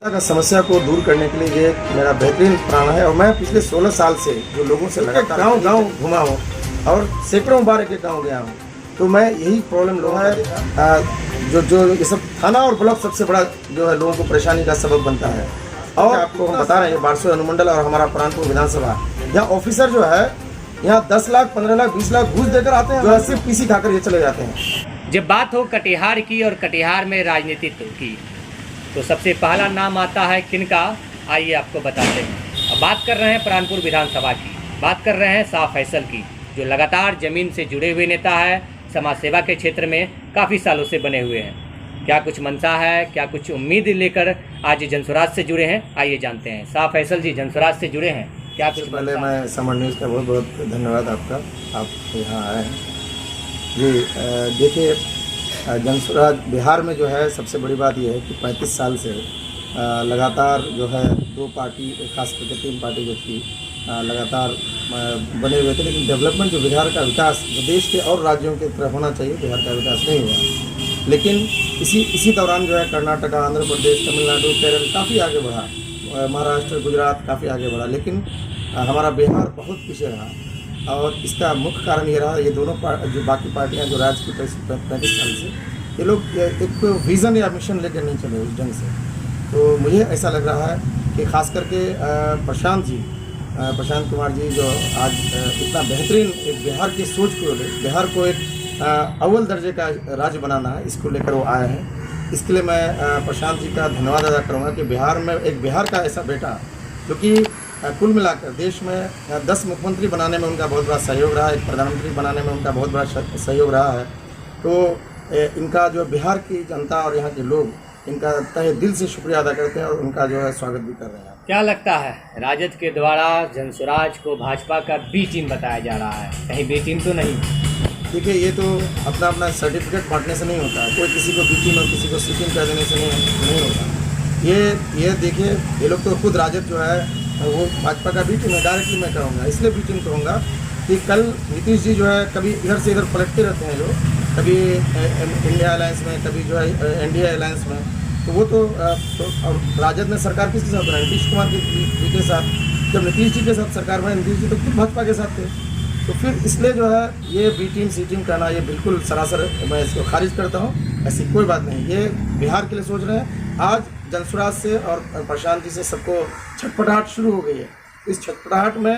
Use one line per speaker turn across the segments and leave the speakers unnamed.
का समस्या को दूर करने के लिए ये मेरा बेहतरीन प्रण है और मैं पिछले 16 साल से जो लोगों से लगातार गांव घुमा हूँ और सैकड़ों बार एक गांव गया हूँ, तो मैं यही प्रॉब्लम लोगों है जो ये सब थाना और ब्लॉक सबसे बड़ा जो है लोगों को परेशानी का सबब बनता है। और आपको हम बता रहे हैं बारसोई अनुमंडल और हमारा प्राणपुर विधानसभा, यहाँ ऑफिसर जो है यहाँ 10 लाख 15 लाख 20 लाख घूस देकर आते हैं, जो है सिर्फ पीसी खाकर ये चले जाते हैं।
जब बात हो कटिहार की और कटिहार में राजनीति की, तो सबसे पहला नाम आता है किनका, आइए आपको बताते हैं। अब बात कर रहे हैं प्राणपुर विधानसभा की, बात कर रहे हैं शाह फैसल की, जो लगातार ज़मीन से जुड़े हुए नेता है, समाज सेवा के क्षेत्र में काफ़ी सालों से बने हुए हैं। क्या कुछ मनसा है, क्या कुछ उम्मीद लेकर आज जनसुराज से जुड़े हैं, आइए जानते हैं। शाह फैसल जी जनसुराज से जुड़े हैं, क्या कुछ?
पहले मैं समर न्यूज़ का बहुत बहुत धन्यवाद आपका, आप यहाँ आए हैं जी। देखिए, जनसुराज बिहार में जो है सबसे बड़ी बात यह है कि 35 साल से लगातार जो है दो पार्टी, खास करके 3 पार्टी जो थी लगातार बने हुए थे, लेकिन डेवलपमेंट जो बिहार का विकास जो देश के और राज्यों की तरफ होना चाहिए, बिहार का विकास नहीं हुआ। लेकिन इसी दौरान जो है कर्नाटका, आंध्र प्रदेश, तमिलनाडु, केरल काफ़ी आगे बढ़ा, महाराष्ट्र, गुजरात काफ़ी आगे बढ़ा, लेकिन हमारा बिहार बहुत पीछे रहा। और इसका मुख्य कारण ये रहा, ये दोनों जो बाकी पार्टियां जो राज्य की 35 साल से, ये लोग एक विज़न या मिशन लेकर नहीं चले उस ढंग से। तो मुझे ऐसा लग रहा है कि खास करके प्रशांत कुमार जी जो आज इतना बेहतरीन एक बिहार की सोच को, बिहार को एक अव्वल दर्जे का राज्य बनाना है, इसको लेकर वो आए हैं। इसके लिए मैं प्रशांत जी का धन्यवाद अदा करूँगा कि बिहार में एक बिहार का ऐसा बेटा जो कि कुल मिलाकर देश में 10 मुख्यमंत्री बनाने में उनका बहुत बड़ा सहयोग रहा है, एक प्रधानमंत्री बनाने में उनका बहुत बड़ा सहयोग रहा है। तो इनका जो बिहार की जनता और यहाँ के लोग इनका तहे दिल से शुक्रिया अदा करते हैं और उनका जो है स्वागत भी कर रहे हैं।
क्या लगता है, राजद के द्वारा जनसुराज को भाजपा का बी टीम बताया जा रहा है, कहीं बी टीम तो नहीं?
देखिए, ये तो अपना अपना सर्टिफिकेट बांटने से नहीं होता, कोई किसी को बी टीम और किसी को सी टीम कह देने से नहीं होता। ये देखिए, ये लोग तो खुद राजद जो है वो भाजपा का बी टीम है। डायरेक्टली मैं कहूँगा, इसलिए बी टीम कहूँगा कि कल नीतीश जी जो है कभी इधर से इधर पलटते रहते हैं, जो कभी इंडिया अलायंस में, कभी जो है एनडीए अलायंस में, तो वो तो और राजद ने सरकार किसके साथ बनाई? नीतीश कुमार जी के साथ। जब नीतीश जी के साथ सरकार बनाई, नीतीश जी तो खुद भाजपा के साथ थे। तो फिर इसलिए जो है ये बी टीम सी टीम कहना, ये बिल्कुल सरासर मैं इसको खारिज करता हूँ। ऐसी कोई बात नहीं, ये बिहार के लिए सोच रहे हैं। आज जनसुराज से और प्रशांत जी से सबको छटपटाहट शुरू हो गई है। इस छटपटाहट में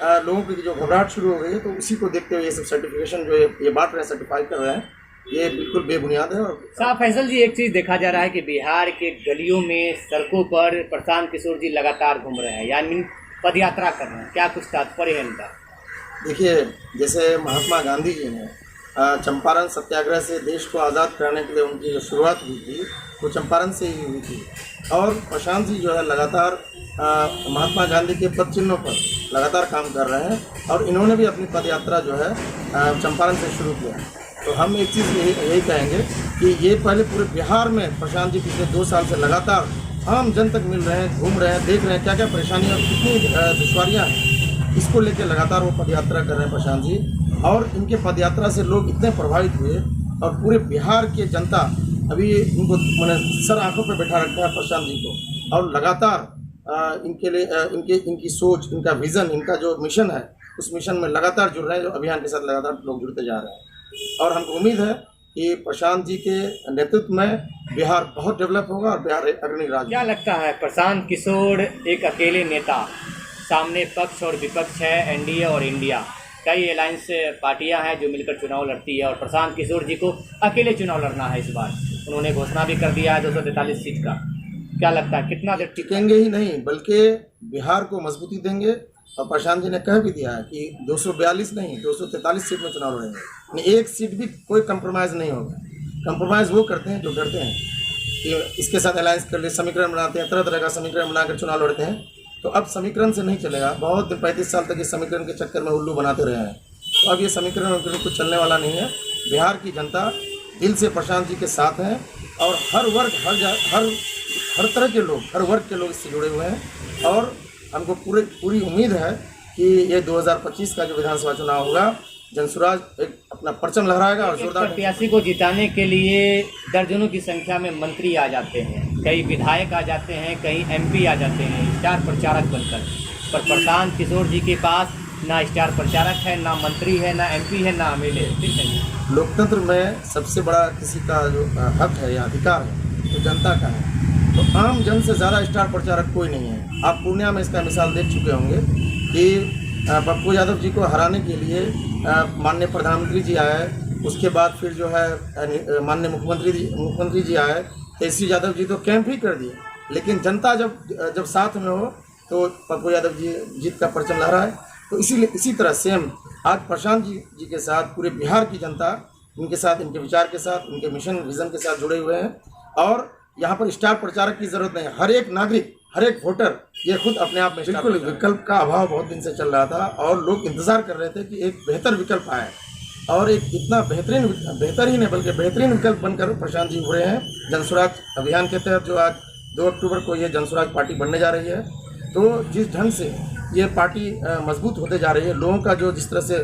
लोगों की जो घबराहट शुरू हो गई है, तो उसी को देखते हुए ये सब सर्टिफिकेशन जो ये बांट रहे हैं, सर्टिफाई कर रहे हैं, ये बिल्कुल बेबुनियाद है। और
शाह फैसल जी, एक चीज़ देखा जा रहा है कि बिहार के गलियों में, सड़कों पर प्रशांत किशोर जी लगातार घूम रहे हैं, यानी पद यात्रा कर रहे हैं, क्या कुछ तात्पर्य है इनका?
देखिए, जैसे महात्मा गांधी जी ने चंपारण सत्याग्रह से देश को आज़ाद कराने के लिए उनकी जो शुरुआत हुई थी, वो चंपारण से ही हुई थी। और प्रशांत जी जो है लगातार महात्मा गांधी के पद चिन्हों पर लगातार काम कर रहे हैं और इन्होंने भी अपनी पद यात्रा जो है चंपारण से शुरू किया। तो हम एक चीज़ यही कहेंगे कि ये पहले पूरे बिहार में प्रशांत जी पिछले 2 साल से लगातार आम जन तक मिल रहे हैं, घूम रहे हैं, देख रहे हैं क्या क्या परेशानी और कितनी दुश्वारियाँ हैं, इसको लेकर लगातार वो पदयात्रा कर रहे हैं प्रशांत जी। और इनके पदयात्रा से लोग इतने प्रभावित हुए और पूरे बिहार की जनता अभी इनको मैंने सर आंखों पे बैठा रखा है प्रशांत जी को। और लगातार इनके लिए इनकी सोच, इनका विज़न, इनका जो मिशन है, उस मिशन में लगातार जुड़ रहे हैं, जो अभियान के साथ लगातार लोग जुड़ते जा रहे हैं। और हमको उम्मीद है कि प्रशांत जी के नेतृत्व में बिहार बहुत डेवलप होगा और बिहार अग्रणी राज्य।
क्या लगता है, प्रशांत किशोर एक अकेले नेता, सामने पक्ष और विपक्ष है, एनडीए और इंडिया, कई अलायंस पार्टियां हैं जो मिलकर चुनाव लड़ती है, और प्रशांत किशोर जी को अकेले चुनाव लड़ना है इस बार। उन्होंने घोषणा भी कर दिया है 243 सीट का। क्या लगता है, कितना देर
टिकेंगे ही नहीं बल्कि बिहार को मजबूती देंगे? और प्रशांत जी ने कह भी दिया है कि 242 नहीं 243 सीट में चुनाव लड़ेंगे। एक सीट भी कोई कंप्रोमाइज़ नहीं होगा। कंप्रोमाइज़ वो करते हैं जो डरते हैं कि इसके साथ अलायंस कर ले, समीकरण बनाते हैं, तरह तरह का समीकरण बनाकर चुनाव लड़ते हैं। तो अब समीकरण से नहीं चलेगा। बहुत दिन 35 साल तक इस समीकरण के चक्कर में उल्लू बनाते रहे हैं, तो अब ये समीकरण कुछ चलने वाला नहीं है। बिहार की जनता दिल से प्रशांत जी के साथ है और हर वर्ग, हर तरह के लोग, हर वर्ग के लोग इससे जुड़े हुए हैं। और हमको पूरी उम्मीद है कि ये 2025 का जो विधानसभा चुनाव होगा, जनसुराज एक अपना परचम लहराएगा और जोरदार।
प्रत्याशी को जिताने के लिए दर्जनों की संख्या में मंत्री आ जाते हैं, कई विधायक आ जाते हैं, कई एमपी आ जाते हैं स्टार प्रचारक बनकर, पर प्रशांत किशोर जी के पास ना स्टार प्रचारक है, ना मंत्री है, ना एमपी है, ना एमएलए है। ठीक है,
लोकतंत्र में सबसे बड़ा किसी का जो हक है या अधिकार है तो जनता का है। तो आम जन से ज़्यादा स्टार प्रचारक कोई नहीं है। आप पूर्णिया में इसका मिसाल देख चुके होंगे कि पप्पू यादव जी को हराने के लिए माननीय प्रधानमंत्री जी आए, उसके बाद फिर जो है माननीय मुख्यमंत्री जी आए, तेजस्वी यादव जी तो कैंप ही कर दिए, लेकिन जनता जब साथ में हो तो पप्पू यादव जी जीत का परचम लहराए। तो इसी तरह सेम आज प्रशांत जी के साथ पूरे बिहार की जनता इनके साथ, इनके विचार के साथ, इनके मिशन विज़न के साथ जुड़े हुए हैं। और यहाँ पर स्टार प्रचारक की ज़रूरत नहीं है। हर एक नागरिक, हर एक वोटर ये खुद अपने आप में बिल्कुल विकल्प का अभाव बहुत दिन से चल रहा था और लोग इंतज़ार कर रहे थे कि एक बेहतर विकल्प आए, और एक इतना बेहतर ही नहीं बल्कि बेहतरीन विकल्प बनकर प्रशांत जी उभरे हैं। जनसुराज अभियान के तहत जो आज 2 अक्टूबर को ये जनसुराज पार्टी बनने जा रही है, तो जिस ढंग से ये पार्टी मजबूत होते जा रही है, लोगों का जो जिस तरह से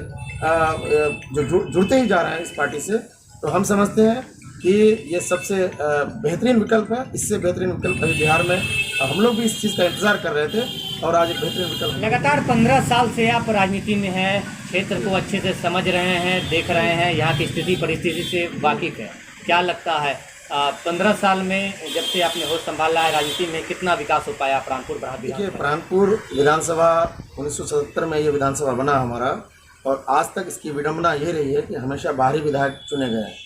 जो जुड़ते ही जा रहे हैं इस पार्टी से, तो हम समझते हैं कि ये सबसे बेहतरीन विकल्प है। इससे बेहतरीन विकल्प अभी बिहार में हम लोग भी इस चीज़ का इंतज़ार कर रहे थे और आज एक बेहतरीन विकल्प।
लगातार 15 साल से आप राजनीति में हैं, क्षेत्र को अच्छे से समझ रहे हैं, देख रहे हैं, यहाँ की स्थिति परिस्थिति से वाकिफ़ है। क्या लगता है 15 साल में जब से आपने होश संभाला है राजनीति में, कितना विकास हो पाया प्राणपुर विधानसभा?
देखिए, प्राणपुर विधानसभा 1977 में ये विधानसभा बना हमारा, और आज तक इसकी विडंबना ये रही है कि हमेशा बाहरी विधायक चुने गए हैं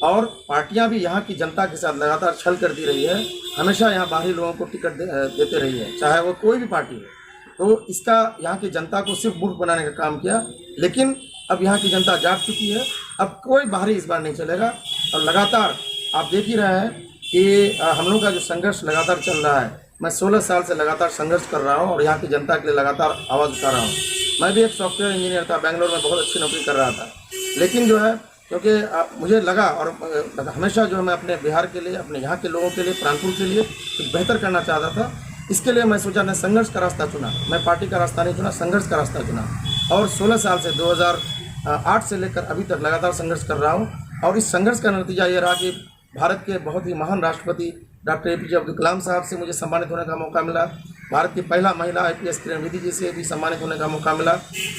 और पार्टियां भी यहाँ की जनता के साथ लगातार छल करती रही है। हमेशा यहाँ बाहरी लोगों को टिकट देते रही है, चाहे वो कोई भी पार्टी हो। तो इसका यहाँ की जनता को सिर्फ मूर्ख बनाने का काम किया, लेकिन अब यहाँ की जनता जाग चुकी है। अब कोई बाहरी इस बार नहीं चलेगा। और लगातार आप देख ही रहे हैं कि हम लोग का जो संघर्ष लगातार चल रहा है। मैं 16 साल से लगातार संघर्ष कर रहा हूँ और यहाँ की जनता के लिए लगातार आवाज़ उठा रहा हूँ। मैं भी एक सॉफ्टवेयर इंजीनियर था, बेंगलोर में बहुत अच्छी नौकरी कर रहा था, लेकिन जो है क्योंकि मुझे लगा और हमेशा जो है मैं अपने बिहार के लिए, अपने यहाँ के लोगों के लिए, प्राणपुर के लिए कुछ बेहतर करना चाहता था। इसके लिए मैं सोचा, मैं संघर्ष का रास्ता चुना। मैं पार्टी का रास्ता नहीं चुना, संघर्ष का रास्ता चुना। और 16 साल से 2008 से लेकर अभी तक लगातार संघर्ष कर रहा हूँ। और इस संघर्ष का नतीजा ये रहा कि भारत के बहुत ही महान राष्ट्रपति डॉक्टर APJ अब्दुल कलाम साहब से मुझे सम्मानित होने का मौका मिला। भारत की पहला महिला IPS किरण बेदी जी से भी सम्मानित होने का मौका मिला।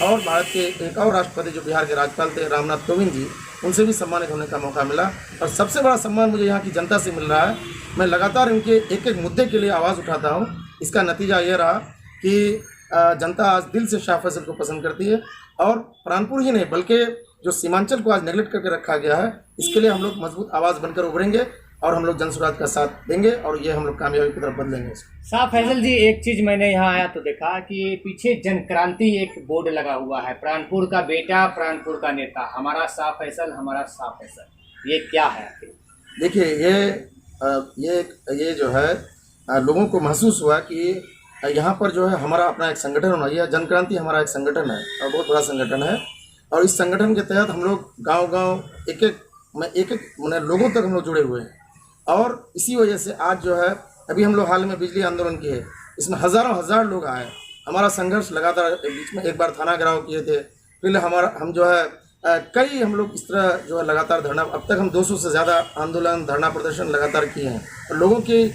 और भारत के एक और राष्ट्रपति जो बिहार के राज्यपाल थे, रामनाथ कोविंद जी, उनसे भी सम्मानित होने का मौका मिला। और सबसे बड़ा सम्मान मुझे यहाँ की जनता से मिल रहा है। मैं लगातार इनके एक एक मुद्दे के लिए आवाज़ उठाता हूँ। इसका नतीजा ये रहा कि जनता आज दिल से शाह फैसल को पसंद करती है। और प्राणपुर ही नहीं बल्कि जो सीमांचल को आज नेगलेक्ट करके रखा गया है, इसके लिए हम लोग मजबूत आवाज़ बनकर उभरेंगे और हम लोग जनसुराज का साथ देंगे और ये हम लोग कामयाबी की तरफ बदलेंगे।
शाह फैसल जी, एक चीज़ मैंने यहाँ आया तो देखा कि पीछे जन क्रांति एक बोर्ड लगा हुआ है, प्राणपुर का बेटा, प्राणपुर का नेता, हमारा शाह फैसल, हमारा शाह फैसल। ये क्या है?
देखिए, ये जो है लोगों को महसूस हुआ कि यहाँ पर जो है हमारा अपना एक संगठन होना। यह जन क्रांति हमारा एक संगठन है और बहुत बड़ा संगठन है। और इस संगठन के तहत हम लोग गांव-गांव एक एक लोगों तक हम लोग जुड़े हुए हैं। और इसी वजह से आज जो है अभी हम लोग हाल में बिजली आंदोलन किए, इसमें हज़ार लोग आए। हमारा संघर्ष लगातार, बीच में एक बार थाना घेराव किए थे, फिर हम जो है कई हम लोग इस तरह जो है लगातार धरना, अब तक हम 200 से ज़्यादा आंदोलन, धरना प्रदर्शन लगातार किए हैं। और लोगों के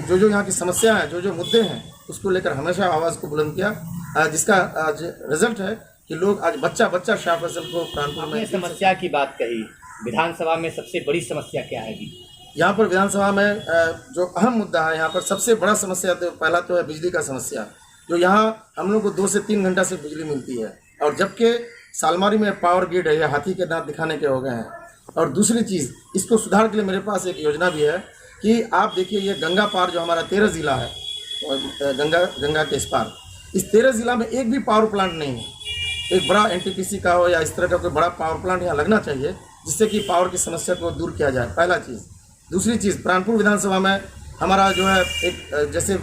जो यहाँ की समस्या है, जो मुद्दे हैं, उसको लेकर हमेशा आवाज़ को बुलंद किया, जिसका आज रिजल्ट है कि लोग आज बच्चा शाह फैसल को प्राणपुर में।
समस्या की बात कही, विधानसभा में सबसे बड़ी समस्या क्या है जी?
यहाँ पर विधानसभा में जो अहम मुद्दा है, यहाँ पर सबसे बड़ा समस्या तो पहला तो है बिजली का समस्या। जो यहाँ हम लोग को 2 से 3 घंटा से बिजली मिलती है, और जबकि सालमारी में पावर ग्रिड है, या हाथी के दांत दिखाने के हो गए हैं। और दूसरी चीज़, इसको सुधार के लिए मेरे पास एक योजना भी है कि आप देखिए, ये गंगा पार जो हमारा 13 ज़िला है, गंगा के इस पार, इस 13 ज़िला में एक भी पावर प्लांट नहीं है। एक बड़ा NTPC का हो या इस तरह का कोई बड़ा पावर प्लांट यहाँ लगना चाहिए, जिससे कि पावर की समस्या को दूर किया जाए, पहला चीज़। दूसरी चीज़, प्राणपुर विधानसभा में हमारा जो है एक जैसे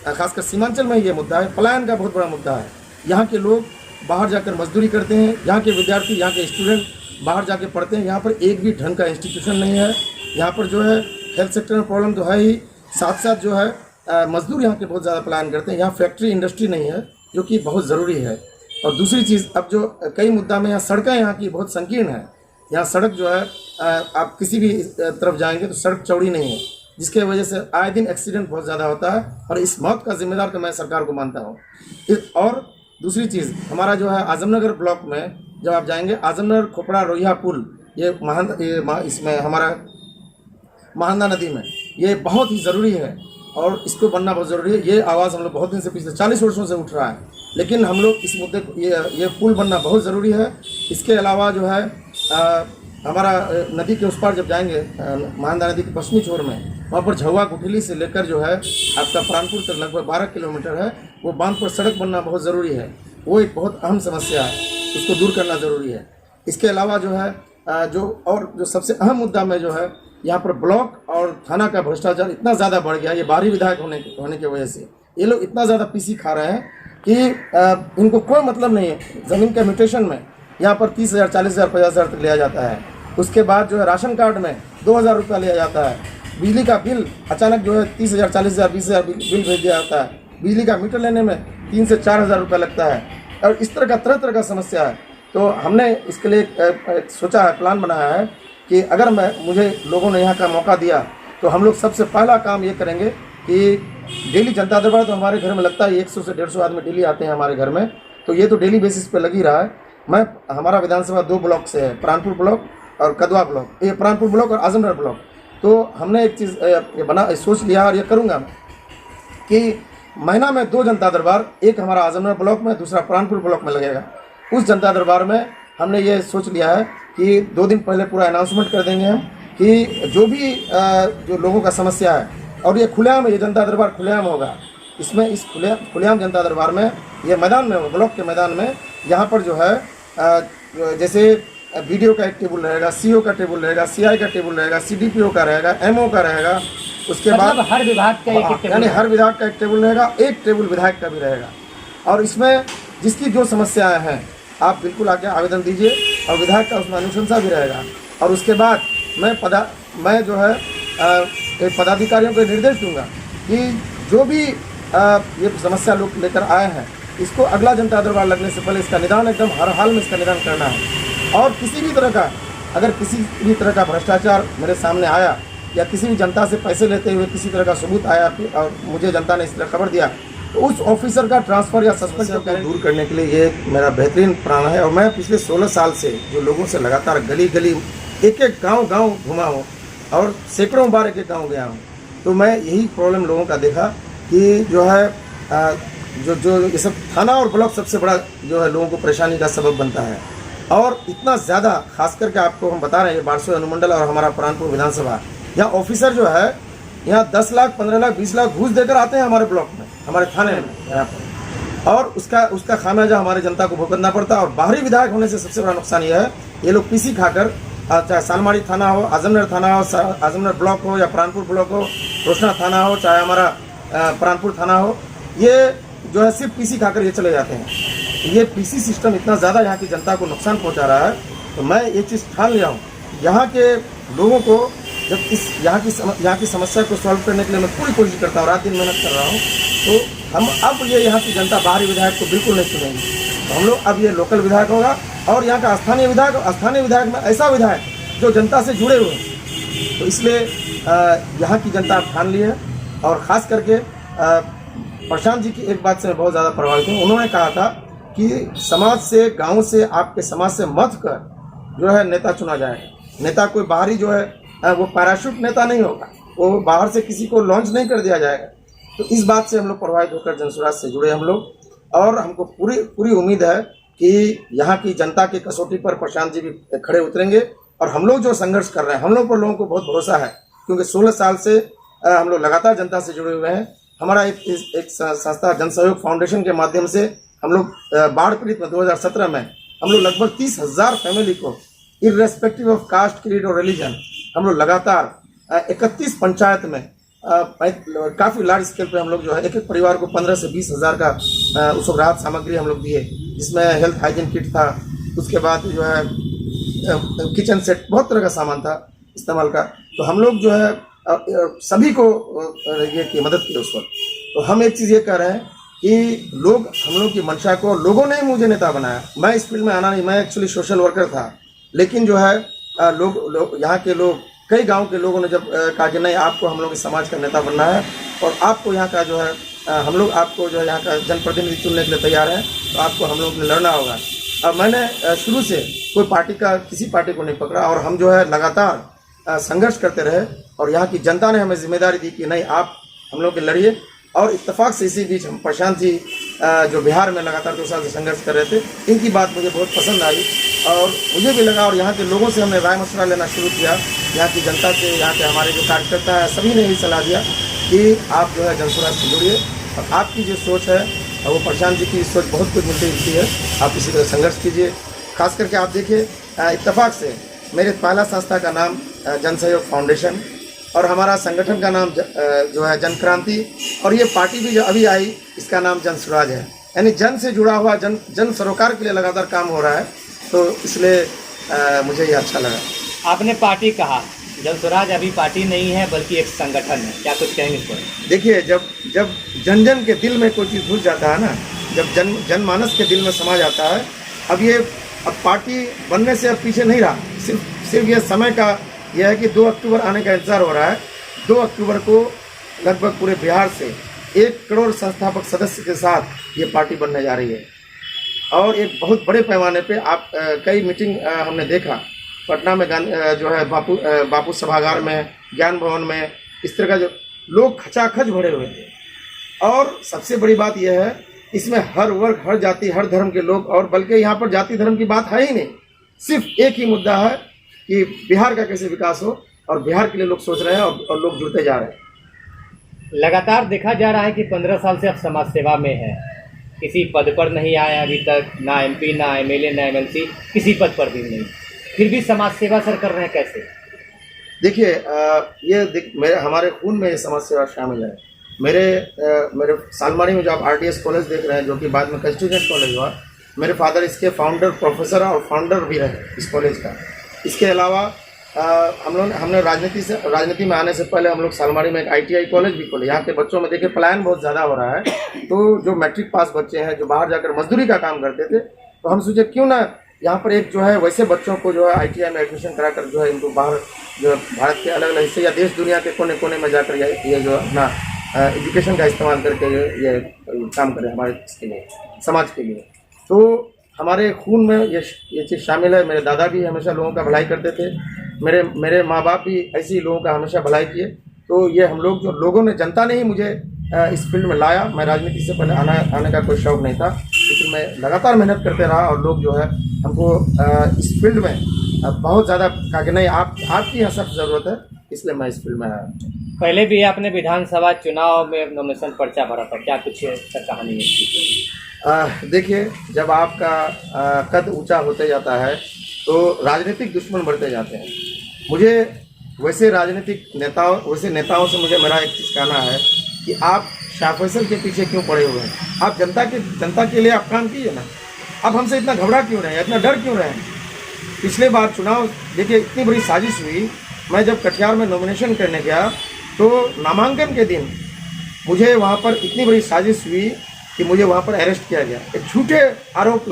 खासकर सीमांचल में ये मुद्दा है, पलायन का बहुत बड़ा मुद्दा है। यहाँ के लोग बाहर जाकर मजदूरी करते हैं, यहाँ के विद्यार्थी, यहाँ के स्टूडेंट बाहर जाके पढ़ते हैं। यहाँ पर एक भी ढंग का इंस्टीट्यूशन नहीं है। यहाँ पर जो है हेल्थ सेक्टर में प्रॉब्लम तो है ही, साथ साथ जो है मजदूर यहाँ के बहुत ज़्यादा पलायन करते हैं। यहाँ फैक्ट्री इंडस्ट्री नहीं है, जो कि बहुत ज़रूरी है। और दूसरी चीज़, अब जो कई मुद्दा में यहाँ सड़कें यहाँ की बहुत संकीर्ण है। यहाँ सड़क जो है आप किसी भी तरफ जाएंगे तो सड़क चौड़ी नहीं है। जिसके वजह से आए दिन एक्सीडेंट बहुत ज़्यादा होता है, और इस मौत का जिम्मेदार तो मैं सरकार को मानता हूँ। और दूसरी चीज़, हमारा जो है आजमनगर ब्लॉक में जब आप जाएंगे, आजमनगर खोपड़ा रोहिया पुल, इसमें हमारा महानंदा नदी में, ये बहुत ही ज़रूरी है और इसको बनना बहुत ज़रूरी है। ये आवाज़ हम लोग बहुत दिन से, पिछले 40 वर्षों से उठ रहा है, लेकिन हम लोग इस मुद्दे को, ये पुल बनना बहुत ज़रूरी है। इसके अलावा जो है हमारा नदी के उस पार जब जाएंगे, महानंदा नदी के पश्चिमी छोर में, वहाँ पर झुआ गुठली से लेकर जो है आपका प्राणपुर तक लगभग 12 किलोमीटर है, वो बांध पर सड़क बनना बहुत ज़रूरी है। वो एक बहुत अहम समस्या है, उसको दूर करना ज़रूरी है। इसके अलावा जो है जो सबसे अहम मुद्दा में जो है, यहाँ पर ब्लॉक और थाना का भ्रष्टाचार इतना ज़्यादा बढ़ गया, ये बाहरी विधायक होने की वजह से ये लोग इतना ज़्यादा पीसी खा रहे हैं कि इनको कोई मतलब नहीं है। ज़मीन के म्यूटेशन में यहाँ पर 30,000, 40,000, 50,000 तक लिया जाता है। उसके बाद जो है राशन कार्ड में 2,000 रुपया लिया जाता है। बिजली का बिल अचानक जो है 30,000, 40,000, 20,000 बिल भेज दिया जाता है। बिजली का मीटर लेने में 3 से 4,000 रुपया लगता है, और इस तरह का समस्या है। तो हमने इसके लिए एक सोचा है, प्लान बनाया है कि अगर मुझे लोगों ने यहाँ का मौका दिया तो हम लोग सबसे पहला काम ये करेंगे कि डेली जनता दरबार तो हमारे घर में लगता है, 100 से 150 आदमी डेली आते हैं हमारे घर में, तो ये तो डेली बेसिस पे लग ही रहा है। हमारा विधानसभा 2 ब्लॉक से है, प्राणपुर ब्लॉक और कदवा ब्लॉक, ये प्राणपुर ब्लॉक और आजमनगर ब्लॉक। तो हमने एक चीज़ सोच लिया, और ये करूँगा कि महीना में 2 जनता दरबार, एक हमारा आजमनगर ब्लॉक में, दूसरा प्राणपुर ब्लॉक में लगेगा। उस जनता दरबार में हमने ये सोच लिया है कि 2 दिन पहले पूरा अनाउंसमेंट कर देंगे हम कि जो भी जो लोगों का समस्या है, और ये खुलेआम, ये जनता दरबार खुलेआम होगा। इसमें इस खुलेआम जनता दरबार में, ये मैदान में होगा, ब्लॉक के मैदान में, यहाँ पर जो है जैसे BDO का एक टेबल रहेगा, CO का टेबल रहेगा, CI का टेबल रहेगा, CDPO का रहेगा, MO का रहेगा। उसके बाद
हर विभाग का एक
यानी हर विभाग का एक टेबल रहेगा, एक टेबल विधायक का भी रहेगा। और इसमें जिसकी जो समस्याएं हैं आप बिल्कुल आके आवेदन दीजिए, और विधायक का उसमें अनुशंसा भी रहेगा। और उसके बाद मैं जो है पदाधिकारियों को निर्देश दूंगा कि जो भी ये समस्या लोग लेकर आए हैं, इसको अगला जनता दरबार लगने से पहले इसका निदान, एकदम हर हाल में इसका निदान करना है। और किसी भी तरह का, अगर किसी भी तरह का भ्रष्टाचार मेरे सामने आया, या किसी भी जनता से पैसे लेते हुए किसी तरह का सबूत आया और मुझे जनता ने इस तरह खबर दिया, तो उस ऑफिसर का ट्रांसफ़र या सस्पेंड को दूर करने के लिए ये मेरा बेहतरीन प्लान है। और मैं पिछले 16 साल से जो लोगों से लगातार गली गली, एक एक गांव घुमा हूँ, और सैकड़ों बार एक गांव गया हूँ, तो मैं यही प्रॉब्लम लोगों का देखा कि जो है जो ये सब थाना और ब्लॉक सबसे बड़ा जो है लोगों को परेशानी का सबब बनता है। और इतना ज़्यादा, खास करके आपको हम बता रहे हैं, बारसोई अनुमंडल और हमारा प्राणपुर विधानसभा, यहाँ ऑफिसर जो है यहाँ 10 लाख, 15 लाख, 20 लाख घूस देकर आते हैं हमारे ब्लॉक में, हमारे थाने में यहाँ पर, और उसका खामियाजा हमारे जनता को भुगतना पड़ता है। और बाहरी विधायक होने से सबसे बड़ा नुकसान यह है, ये लोग पीसी खाकर, चाहे सालमाड़ी थाना हो, आजमनगर थाना हो, आजमनगर ब्लॉक हो, या प्राणपुर ब्लॉक हो, रोशना थाना हो, चाहे हमारा प्राणपुर थाना हो, ये जो है सिर्फ पीसी खाकर ये चले जाते हैं। ये पीसी सिस्टम इतना ज़्यादा यहाँ की जनता को नुकसान पहुँचा रहा है। तो मैं ये चीज़ ठान लिया हूँ, यहाँ के लोगों को जब यहाँ की समस्या को सॉल्व करने के लिए मैं पूरी कोशिश करता हूँ, रात दिन मेहनत कर रहा हूँ। तो हम अब ये यहाँ की जनता बाहरी विधायक को बिल्कुल नहीं चुनेंगे, तो हम लोग अब ये लोकल विधायक होगा, और यहाँ का स्थानीय विधायक में ऐसा विधायक जो जनता से जुड़े हुए हैं। तो इसलिए यहाँ की जनता ठान ली है। और ख़ास करके प्रशांत जी की एक बात से मैं बहुत ज़्यादा प्रभावित हूँ। उन्होंने कहा था कि समाज से, गाँव से, आपके समाज से मत कर जो है नेता चुना जाएगा। नेता कोई बाहरी जो है वो पैराशूट नेता नहीं होगा, वो बाहर से किसी को लॉन्च नहीं कर दिया जाएगा। तो इस बात से हम लोग प्रभावित होकर जनसुराज से जुड़े हम लोग, और हमको पूरी उम्मीद है कि यहाँ की जनता की कसौटी पर प्रशांत जी भी खड़े उतरेंगे। और हम लोग जो संघर्ष कर रहे हैं, हम लोग पर लोगों को बहुत भरोसा है, क्योंकि 16 साल से हम लोग लगातार जनता से जुड़े हुए हैं। हमारा एक संस्था जनसहयोग फाउंडेशन के माध्यम से हम लोग बाढ़ पीड़ित में 2017 में हम लोग लगभग 30,000 फैमिली को, इर्रेस्पेक्टिव ऑफ कास्ट, क्रीड और रिलीजन, हम लोग लगातार 31 पंचायत में काफ़ी लार्ज स्केल पे हम लोग जो है एक परिवार को 15 से 20 हज़ार का उस राहत सामग्री हम लोग दिए, जिसमें हेल्थ हाइजीन किट था, उसके बाद जो है किचन सेट, बहुत तरह का सामान था इस्तेमाल का। तो हम लोग जो है सभी को ये की मदद की उस वक्त। तो हम एक चीज़ ये कह रहे हैं कि हम लोग की मंशा को, लोगों ने मुझे नेता बनाया। मैं इस फील्ड में आना नहीं, मैं एक्चुअली सोशल वर्कर था, लेकिन जो है लोग यहाँ के लोग कई गांव के लोगों ने जब कहा कि नहीं, आपको हम लोग इस समाज का नेता बनना है और आपको यहाँ का जो है हम लोग आपको जो है यहाँ का जनप्रतिनिधि चुनने के लिए तैयार हैं, तो आपको हम लोग ने लड़ना होगा। अब मैंने शुरू से कोई पार्टी का किसी पार्टी को नहीं पकड़ा और हम जो है लगातार संघर्ष करते रहे और यहाँ की जनता ने हमें जिम्मेदारी दी कि नहीं, आप हम लोग के लड़िए। और इत्तेफाक से इसी बीच हम प्रशांत जी जो बिहार में लगातार 2 साल से संघर्ष कर रहे थे, इनकी बात मुझे बहुत पसंद आई और मुझे भी लगा और यहाँ के लोगों से हमने राय मशवरा लेना शुरू किया। यहाँ की जनता से, यहाँ के हमारे जो कार्यकर्ता हैं, सभी ने यही सलाह दिया कि आप जो है जनसुराज से जुड़िए और आपकी जो सोच है वो प्रशांत जी की सोच बहुत कुछ मिलती जुलती है, आप इसी तरह संघर्ष कीजिए। खास करके आप देखिए, इत्तेफाक से मेरे पहला संस्था का नाम जन सहयोग फाउंडेशन और हमारा संगठन का नाम जो है जन क्रांति, और ये पार्टी भी जो अभी आई इसका नाम जन स्वराज है। यानी जन से जुड़ा हुआ, जन सरोकार के लिए लगातार काम हो रहा है, तो इसलिए मुझे ये अच्छा लगा।
आपने पार्टी कहा, जन स्वराज अभी पार्टी नहीं है बल्कि एक संगठन है, क्या कुछ कहेंगे इस पर?
देखिए, जब जन जन के दिल में कोई चीज़ घुस जाता है ना, जब जनमानस के दिल में समा जाता है, अब पार्टी बनने से अब पीछे नहीं रहा। सिर्फ ये समय का यह है कि 2 अक्टूबर आने का इंतजार हो रहा है। 2 अक्टूबर को लगभग पूरे बिहार से 1 करोड़ संस्थापक सदस्य के साथ ये पार्टी बनने जा रही है और एक बहुत बड़े पैमाने पे आप कई मीटिंग हमने देखा पटना में, जो है बापू सभागार में, ज्ञान भवन में, इस तरह का जो लोग खचाखच भरे हुए थे। और सबसे बड़ी बात यह है, इसमें हर वर्ग, हर जाति, हर धर्म के लोग, और बल्कि यहाँ पर जाति धर्म की बात है ही नहीं। सिर्फ एक ही मुद्दा है कि बिहार का कैसे विकास हो, और बिहार के लिए लोग सोच रहे हैं और लोग जुड़ते जा रहे हैं।
लगातार देखा जा रहा है कि 15 साल से आप समाज सेवा में हैं, किसी पद पर नहीं आए अभी तक, ना MP, ना MLA, ना MLC, किसी पद पर भी नहीं, फिर भी समाज सेवा सर कर रहे हैं, कैसे?
देखिए, हमारे खून में ये समाज सेवा शामिल है। मेरे सालमारी में जो आप RDS कॉलेज देख रहे हैं, जो कि बाद में कंस्टिट्यूशन कॉलेज हुआ, मेरे फादर इसके फाउंडर, प्रोफेसर और फाउंडर भी रहे इस कॉलेज का। इसके अलावा हमने राजनीति में आने से पहले हम लोग सालमारी में एक ITI कॉलेज भी खोले। यहाँ के बच्चों में देखिए पलायन बहुत ज़्यादा हो रहा है, तो जो मैट्रिक पास बच्चे हैं, जो बाहर जाकर मजदूरी का काम करते थे, तो हम सोचे क्यों ना यहाँ पर एक जो है वैसे बच्चों को जो है ITI में एडमिशन कराकर जो है इनको बाहर जो भारत के अलग अलग हिस्से या देश दुनिया के कोने कोने में जाकर ये जो अपना एजुकेशन का इस्तेमाल करके ये काम करें हमारे इसके लिए, समाज के लिए। तो हमारे खून में ये चीज़ शामिल है। मेरे दादा भी हमेशा लोगों का भलाई करते थे, मेरे माँ बाप भी ऐसे ही लोगों का हमेशा भलाई किए। तो ये हम लोग, जो लोगों ने, जनता ने ही मुझे इस फील्ड में लाया। मैं राजनीति से पहले आने का कोई शौक़ नहीं था, लेकिन मैं लगातार मेहनत करते रहा और लोग जो है हमको इस फील्ड में बहुत ज़्यादा कहा कि नहीं, आपकी यहाँ सख्त ज़रूरत है, इसलिए मैं इस फील्ड में आया।
पहले भी आपने विधानसभा चुनाव में नॉमिनेशन पर्चा भरा था, क्या कुछ कहानी है इसकी?
देखिए, जब आपका कद ऊंचा होते जाता है तो राजनीतिक दुश्मन बढ़ते जाते हैं। मुझे वैसे नेताओं से मुझे मेरा एक चीज़ कहना है कि आप शाह फैसल के पीछे क्यों पड़े हुए हैं? आप जनता के लिए आप काम कीजिए ना। आप हमसे इतना घबरा क्यों रहे हैं, इतना डर क्यों रहे हैं? पिछले बार चुनाव देखिए, इतनी बड़ी साजिश हुई। मैं जब कटिहार में नॉमिनेशन करने गया तो नामांकन के दिन मुझे वहाँ पर इतनी बड़ी साजिश हुई कि मुझे वहाँ पर अरेस्ट किया गया। एक झूठा आरोप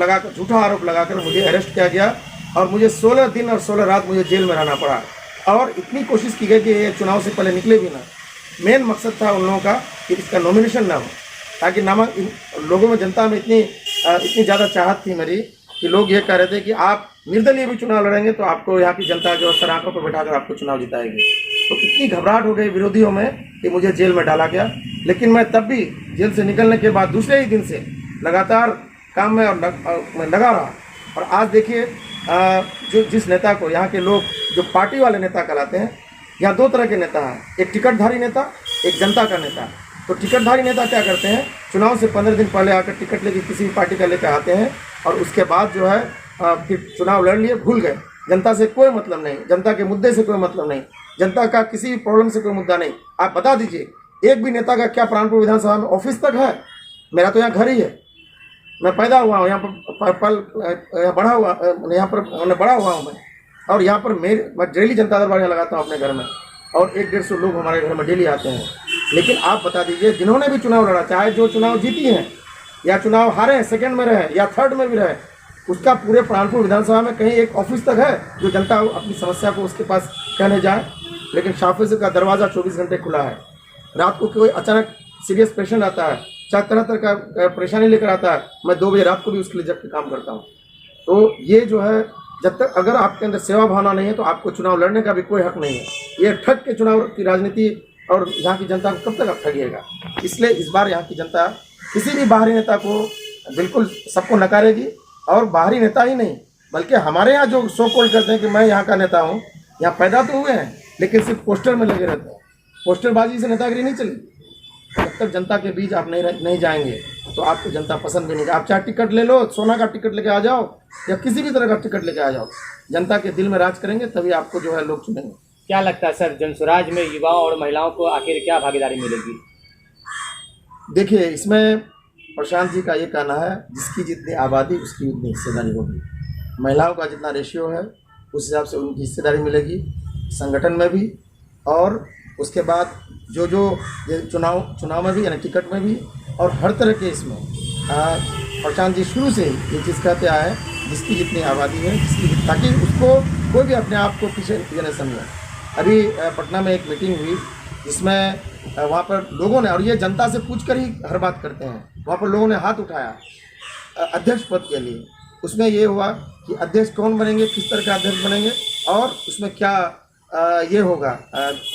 लगाकर मुझे अरेस्ट किया गया और मुझे 16 दिन और 16 रात मुझे जेल में रहना पड़ा। और इतनी कोशिश की गई कि ये चुनाव से पहले निकले भी ना। मेन मकसद था उन लोगों का कि इसका नॉमिनेशन ना हो, ताकि लोगों में, जनता में इतनी ज़्यादा चाहत थी मेरी कि लोग ये कह रहे थे कि आप निर्दलीय भी चुनाव लड़ेंगे तो आपको यहाँ की जनता जो सराखों पर बैठाकर आपको चुनाव जिताएगी। तो इतनी घबराहट हो गई विरोधियों में कि मुझे जेल में डाला गया। लेकिन मैं तब भी जेल से निकलने के बाद दूसरे ही दिन से लगातार काम में मैं लगा रहा। और आज देखिए, जिस नेता को यहाँ के लोग जो पार्टी वाले नेता कहलाते हैं, यहाँ 2 तरह के नेता हैं, एक टिकटधारी नेता, एक जनता का नेता। तो टिकटधारी नेता क्या करते हैं, चुनाव से 15 दिन पहले आकर टिकट लेके किसी भी पार्टी का लेकर आते हैं और उसके बाद जो है फिर चुनाव लड़ लिए, भूल गए। जनता से कोई मतलब नहीं, जनता के मुद्दे से कोई मतलब नहीं, जनता का किसी भी प्रॉब्लम से कोई मुद्दा नहीं। आप बता दीजिए, एक भी नेता का क्या प्राणपुर विधानसभा में ऑफिस तक है? मेरा तो यहाँ घर ही है, मैं पैदा हुआ हूँ यहाँ पर, बड़ा हुआ हूँ मैं। और यहाँ पर मैं डेली जनता दरबार यहाँ लगाता हूँ अपने घर में, और 100-150 लोग हमारे घर में डेली आते हैं। लेकिन आप बता दीजिए, जिन्होंने भी चुनाव लड़ा, चाहे जो चुनाव जीती हैं या चुनाव हारे, सेकंड में रहे या थर्ड में भी रहे, उसका पूरे प्राणपुर विधानसभा में कहीं एक ऑफिस तक है जो जनता अपनी समस्या को उसके पास कहने जाए? लेकिन शाह फैसल का दरवाज़ा 24 घंटे खुला है। रात को कोई अचानक सीरियस पेशेंट आता है, चाहे तरह तरह का परेशानी लेकर आता है, मैं 2 बजे रात को भी उसके लिए जग के काम करता हूँ। तो ये जो है, जब तक अगर आपके अंदर सेवा भावना नहीं है तो आपको चुनाव लड़ने का भी कोई हक नहीं है। ये ठग के चुनाव की राजनीति और यहाँ की जनता को कब तक आप ठगिएगा। इसलिए इस बार यहाँ की जनता किसी भी बाहरी नेता को बिल्कुल सबको नकारेगी, और बाहरी नेता ही नहीं बल्कि हमारे यहाँ जो सो कॉल्ड करते हैं कि मैं यहाँ का नेता हूँ, यहाँ पैदा तो हुए हैं लेकिन सिर्फ पोस्टर में लगे रहते हैं। पोस्टरबाजी से नेतागिरी नहीं चलेगी। जब तक जनता के बीच आप नहीं जाएंगे तो आपको जनता पसंद भी नहीं। आप चाहे टिकट ले लो, सोना का टिकट लेके आ जाओ या किसी भी तरह का टिकट लेके आ जाओ, जनता के दिल में राज करेंगे तभी आपको जो है लोग चुनेंगे।
क्या लगता है सर, जनसुराज में युवाओं और महिलाओं को आखिर क्या भागीदारी मिलेगी?
देखिए, इसमें प्रशांत जी का ये कहना है, जिसकी जितनी आबादी उसकी उतनी हिस्सेदारी होगी। महिलाओं का जितना रेशियो है उस हिसाब से उनकी हिस्सेदारी मिलेगी संगठन में भी, और उसके बाद जो ये चुनाव में भी यानी टिकट में भी, और हर तरह के इसमें प्रशांत जी शुरू से ये चीज़ कहते आए हैं, जिसकी जितनी आबादी है ताकि उसको कोई भी अपने आप को पीछे न समझे। अभी पटना में एक मीटिंग हुई जिसमें वहाँ पर लोगों ने, और ये जनता से पूछ कर ही हर बात करते हैं, वहाँ पर लोगों ने हाथ उठाया अध्यक्ष पद के लिए। उसमें ये हुआ कि अध्यक्ष कौन बनेंगे, किस तरह का अध्यक्ष बनेंगे, और उसमें क्या ये होगा,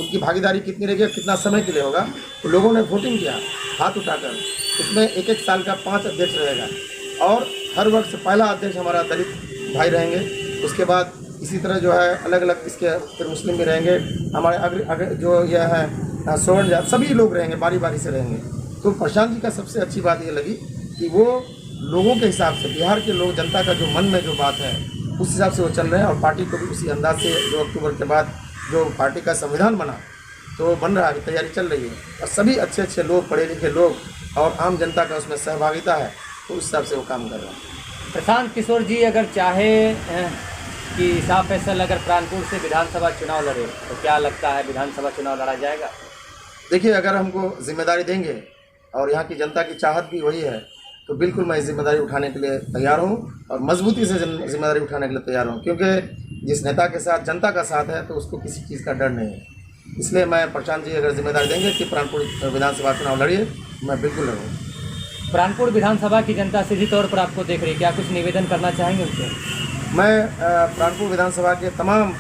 उनकी भागीदारी कितनी रहेगी, कितना समय के लिए होगा। तो लोगों ने वोटिंग किया हाथ उठाकर। उसमें 1-1 साल का 5 अध्यक्ष रहेगा, और हर वर्ग से पहला अध्यक्ष हमारा दलित भाई रहेंगे। उसके बाद इसी तरह जो है अलग अलग इसके फिर मुस्लिम भी रहेंगे, हमारे अगर जो ये है स्वर्ण जात, सभी लोग रहेंगे, बारी बारी से रहेंगे। तो प्रशांत जी का सबसे अच्छी बात ये लगी कि वो लोगों के हिसाब से, बिहार के लोग, जनता का जो मन में जो बात है उस हिसाब से वो चल रहे हैं, और पार्टी को भी उसी अंदाज से 2 अक्टूबर के बाद जो पार्टी का संविधान बना तो बन रहा है, तैयारी चल रही है, और सभी अच्छे अच्छे लोग, पढ़े लिखे लोग और आम जनता का उसमें सहभागिता है, तो उस हिसाब से वो काम कर रहे हैं।
प्रशांत किशोर जी अगर चाहे कि शाह फैसल अगर प्राणपुर से विधानसभा चुनाव लड़े तो क्या लगता है विधानसभा चुनाव लड़ा जाएगा?
देखिए, अगर हमको जिम्मेदारी देंगे और यहाँ की जनता की चाहत भी वही है तो बिल्कुल मैं इस जिम्मेदारी उठाने के लिए तैयार हूँ, और मजबूती से जिम्मेदारी उठाने के लिए तैयार हूँ, क्योंकि जिस नेता के साथ जनता का साथ है तो उसको किसी चीज़ का डर नहीं है। इसलिए मैं, प्रशांत जी अगर जिम्मेदारी देंगे कि प्राणपुर विधानसभा चुनाव लड़िए, मैं बिल्कुल लड़ूँ।
प्राणपुर विधानसभा की जनता सीधी तौर पर आपको देख रही है, क्या कुछ निवेदन करना चाहेंगे उनसे?
मैं प्राणपुर विधानसभा के तमाम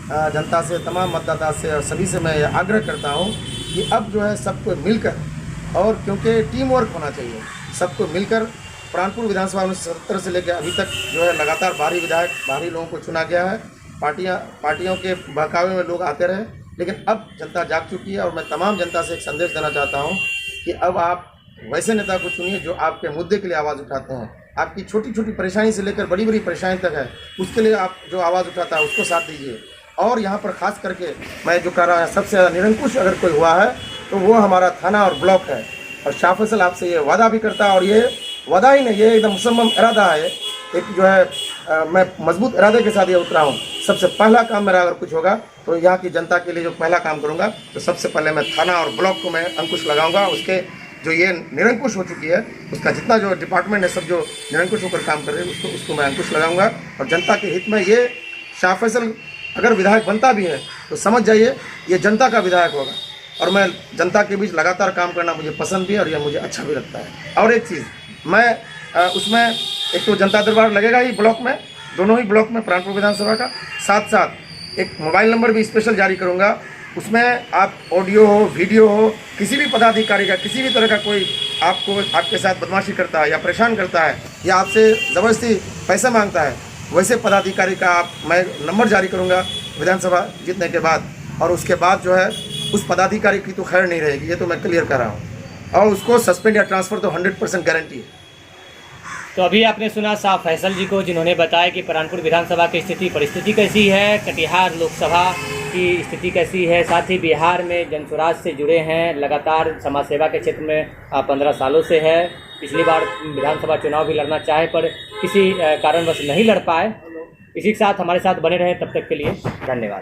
जनता से, तमाम मतदाता से और सभी से मैं आग्रह करता हूँ कि अब जो है सबको मिलकर, और क्योंकि टीम वर्क होना चाहिए, सबको मिलकर प्राणपुर विधानसभा में 70 से लेकर अभी तक जो है लगातार बाहरी विधायक, बाहरी लोगों को चुना गया है। पार्टियों के बहकावे में लोग आते रहे, लेकिन अब जनता जाग चुकी है, और मैं तमाम जनता से एक संदेश देना चाहता हूँ कि अब आप वैसे नेता को चुनिए जो आपके मुद्दे के लिए आवाज़ उठाते हैं। आपकी छोटी छोटी परेशानी से लेकर बड़ी बड़ी परेशानी तक है, उसके लिए आप जो आवाज़ उठाता है उसको साथ दीजिए। और यहाँ पर ख़ास करके मैं जो कह रहा है, सबसे ज़्यादा निरंकुश अगर कोई हुआ है तो वो हमारा थाना और ब्लॉक है। और शाह फैसल आपसे ये वादा भी करता है, और ये वादा ही नहीं, ये एकदम मुसम्मम इरादा है, एक जो है मैं मजबूत इरादे के साथ ये उतरा हूँ। सबसे पहला काम मेरा अगर कुछ होगा तो यहाँ की जनता के लिए जो पहला काम करूँगा तो सबसे पहले मैं थाना और ब्लॉक को मैं अंकुश लगाऊंगा। उसके जो ये निरंकुश हो चुकी है, उसका जितना जो डिपार्टमेंट है, सब जो निरंकुश होकर काम कर रहे हैं, उसको मैं अंकुश लगाऊंगा। और जनता के हित में ये शाह फैसल अगर विधायक बनता भी है तो समझ जाइए ये जनता का विधायक होगा, और मैं जनता के बीच लगातार काम करना मुझे पसंद भी है और यह मुझे अच्छा भी लगता है। और एक चीज़, मैं उसमें एक तो जनता दरबार लगेगा ही ब्लॉक में, दोनों ही ब्लॉक में प्राणपुर विधानसभा का, साथ साथ एक मोबाइल नंबर भी स्पेशल जारी करूँगा। उसमें आप ऑडियो हो, वीडियो हो, किसी भी पदाधिकारी का, किसी भी तरह का कोई आपके साथ बदमाशी करता है या परेशान करता है या आपसे ज़बरदस्ती पैसा मांगता है, वैसे पदाधिकारी का मैं नंबर जारी करूँगा विधानसभा जीतने के बाद। और उसके बाद जो है उस पदाधिकारी की तो खैर नहीं रहेगी, ये तो मैं क्लियर कर रहा हूँ, और उसको सस्पेंड या ट्रांसफ़र तो 100% गारंटी है।
तो अभी आपने सुना शाह फैसल जी को, जिन्होंने बताया कि प्राणपुर विधानसभा की परिस्थिति कैसी है, कटिहार लोकसभा की स्थिति कैसी है, साथ ही बिहार में जनसुराज से जुड़े हैं, लगातार समाज सेवा के क्षेत्र में 15 सालों से है। पिछली बार विधानसभा चुनाव भी लड़ना चाहे पर किसी कारणवश नहीं लड़ पाए। इसी के साथ हमारे साथ बने रहें, तब तक के लिए धन्यवाद।